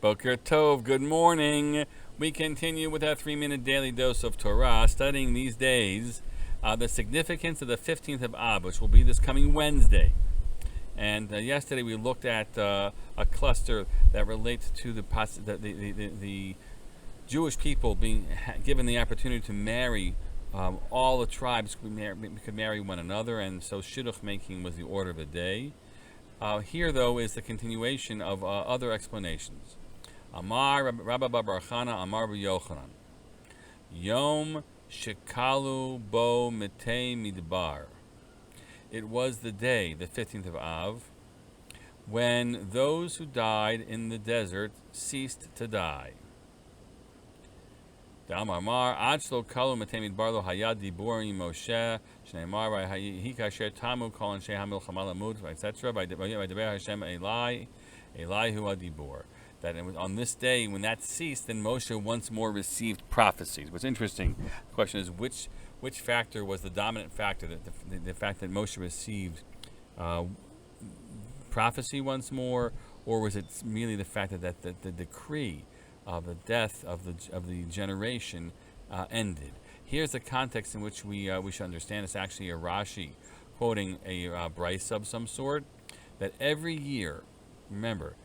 Boker Tov, good morning. We continue with our 3-minute daily dose of Torah, studying these days the significance of the 15th of Av, which will be this coming Wednesday. And yesterday we looked at a cluster that relates to the Jewish people being given the opportunity to marry. All the tribes could marry one another, and so shidduch making was the order of the day. Here, though, is the continuation of other explanations. Amar Rabba Bar Chana Amar Yochanan Yom Shekalu Bo Mitei Midbar. It was the day, the 15th of Av, when those who died in the desert ceased to die. Amar Ad Shlo Kalu Mitei Midbar Lo Hayad Dibur Moshe Shneimar Hi Kasher Tamu Kol Anshe HaMilchama Lamud, etc. By Deber Hashem Eli Hu Adibur. That it was on this day when that ceased, then Moshe once more received prophecies. What's interesting, the question is which factor was the dominant factor? The fact that Moshe received prophecy once more, or was it merely the fact that the decree of the death of the generation ended? Here's the context in which we should understand. It's actually a Rashi quoting a Brisa of some sort, that every year, remember,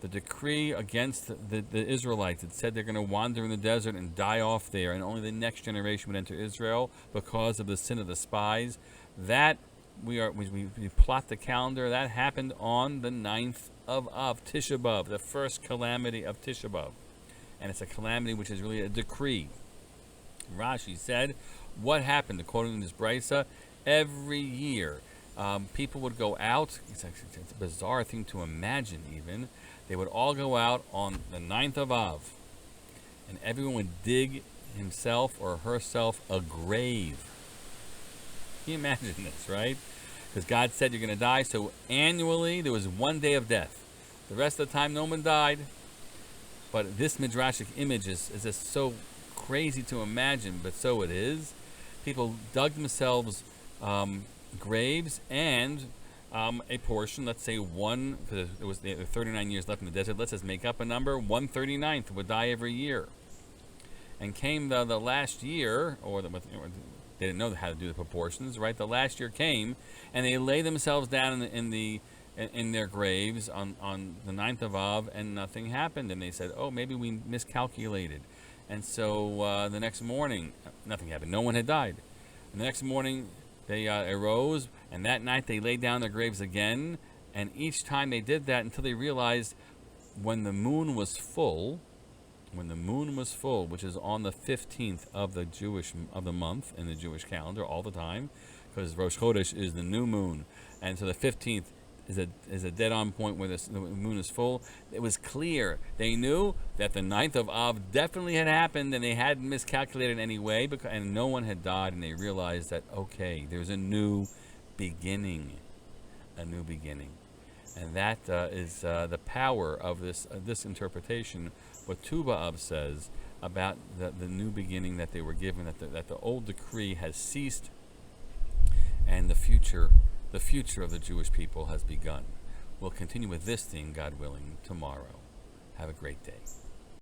the decree against the Israelites, it said they're going to wander in the desert and die off there, and only the next generation would enter Israel because of the sin of the spies. That we plot the calendar. That happened on the 9th of Av, Tisha B'Av, the first calamity of Tisha B'Av, and it's a calamity which is really a decree. Rashi said, what happened? According to this Brisa, every year people would go out. It's a bizarre thing to imagine even. They would all go out on the 9th of Av, and everyone would dig himself or herself a grave. Can you imagine this, right? Because God said you're going to die, so annually there was one day of death. The rest of the time no one died. But this midrashic image is just so crazy to imagine, but so it is. People dug themselves graves, and a portion, let's say one, because there were 39 years left in the desert, let's just make up a number, 139th would die every year. And came the last year, they didn't know how to do the proportions, right? The last year came, and they lay themselves down in their graves on the 9th of Av, and nothing happened. And they said, oh, maybe we miscalculated. And so the next morning, nothing happened. No one had died. And the next morning, they arose, and that night they laid down their graves again. And each time they did that until they realized when the moon was full, which is on the 15th of the month in the Jewish calendar all the time, because Rosh Chodesh is the new moon, and so the 15th is a dead-on point where the moon is full. It was clear. They knew that the 9th of Av definitely had happened, and they hadn't miscalculated in any way, and no one had died, and they realized that, okay, there's a new beginning. And that is the power of this interpretation, what Tu B'Av says about the new beginning that they were given, that the old decree has ceased, and the future of the Jewish people has begun. We'll continue with this theme, God willing, tomorrow. Have a great day.